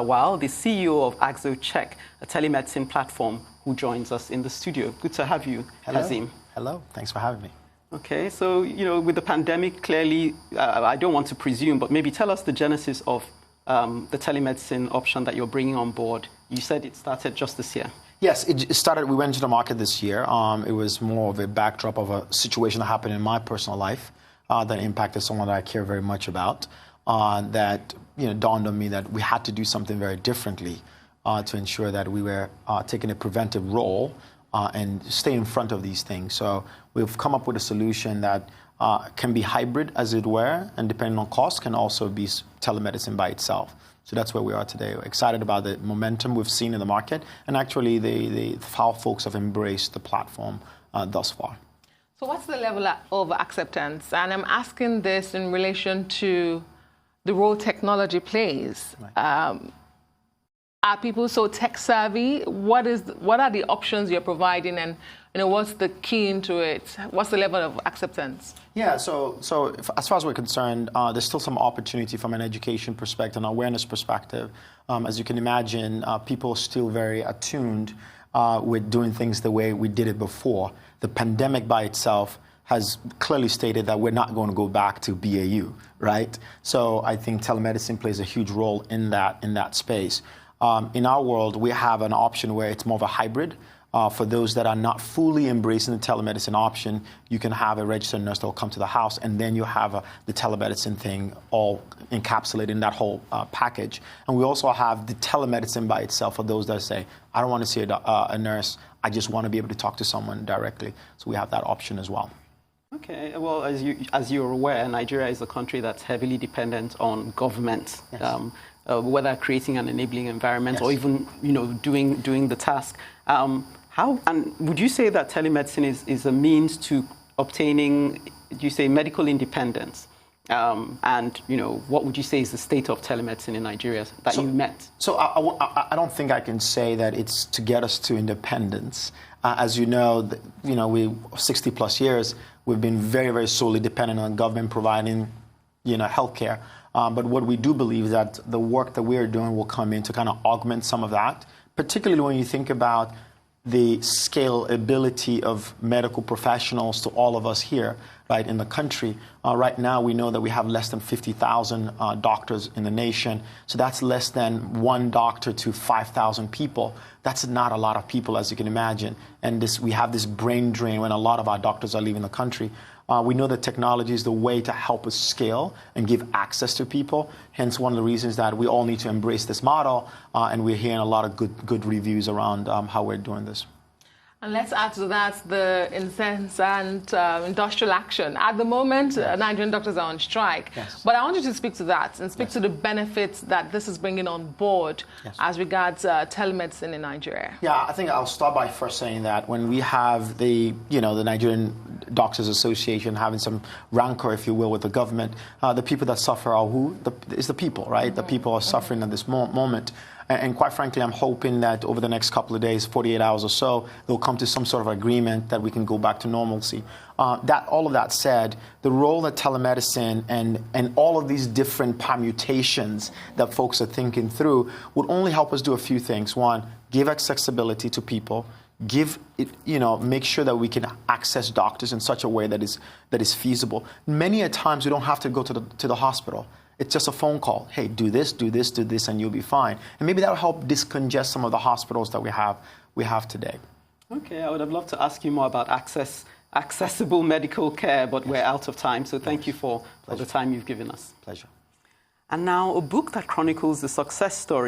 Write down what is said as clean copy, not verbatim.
Lawal, the CEO of Axocheck, a telemedicine platform, who joins us in the studio. Good to have you, Kazeem. Hello, thanks for having me. Okay, so, with the pandemic, clearly, I don't want to presume, but maybe tell us the genesis of the telemedicine option that you're bringing on board. You said it started just this year. Yes, it started, we went to the market this year. It was more of a backdrop of a situation that happened in my personal life that impacted someone that I care very much about, that dawned on me that we had to do something very differently to ensure that we were taking a preventive role and stay in front of these things. So we've come up with a solution that can be hybrid, as it were, and depending on cost, can also be telemedicine by itself. So that's where we are today. We're excited about the momentum we've seen in the market, and actually how folks have embraced the platform thus far. So what's the level of acceptance? And I'm asking this in relation to the role technology plays. Right. Are people so tech savvy? What are the options you're providing, and what's the key into it? What's the level of acceptance? Yeah, so as far as we're concerned, there's still some opportunity from an education perspective, an awareness perspective. As you can imagine, people are still very attuned with doing things the way we did it before. The pandemic by itself has clearly stated that we're not going to go back to BAU, right? So I think telemedicine plays a huge role in that space. In our world, we have an option where it's more of a hybrid. For those that are not fully embracing the telemedicine option, you can have a registered nurse that will come to the house, and then you have the telemedicine thing all encapsulated in that whole package. And we also have the telemedicine by itself for those that say, I don't want to see a nurse, I just want to be able to talk to someone directly. So we have that option as well. Okay, well, as you're aware, Nigeria is a country that's heavily dependent on government. Yes. Whether creating an enabling environment, yes, or even doing the task. And would you say that telemedicine is a means to obtaining, medical independence? And what would you say is the state of telemedicine in Nigeria that you met? So I don't think I can say that it's to get us to independence. As you know, we 60 plus years we've been very, very solely dependent on government providing healthcare. But what we do believe is that the work that we are doing will come in to kind of augment some of that, particularly when you think about the scalability of medical professionals to all of us here, right, in the country. Right now, we know that we have less than 50,000 doctors in the nation. So that's less than one doctor to 5,000 people. That's not a lot of people, as you can imagine. And we have this brain drain when a lot of our doctors are leaving the country. We know that technology is the way to help us scale and give access to people. Hence, one of the reasons that we all need to embrace this model, and we're hearing a lot of good reviews around how we're doing this. And let's add to that the incense and industrial action. At the moment, yes, Nigerian doctors are on strike. Yes. But I want you to speak to that and speak, yes, to the benefits that this is bringing on board, yes, as regards telemedicine in Nigeria. Yeah, I think I'll start by first saying that when we have the Nigerian Doctors Association having some rancor, if you will, with the government, the people that suffer are who? It's the people, right? Mm-hmm. The people are suffering at this moment. And quite frankly, I'm hoping that over the next couple of days, 48 hours or so, they'll come to some sort of agreement that we can go back to normalcy. All of that said, the role that telemedicine and all of these different permutations that folks are thinking through would only help us do a few things. One, give accessibility to people. Make sure that we can access doctors in such a way that is feasible. Many a times we don't have to go to the hospital. It's just a phone call. Hey, do this, and you'll be fine. And maybe that'll help discongest some of the hospitals that we have today. Okay, I would have loved to ask you more about accessible medical care, but yes, we're out of time. So thank you for the time you've given us. Pleasure. And now a book that chronicles the success story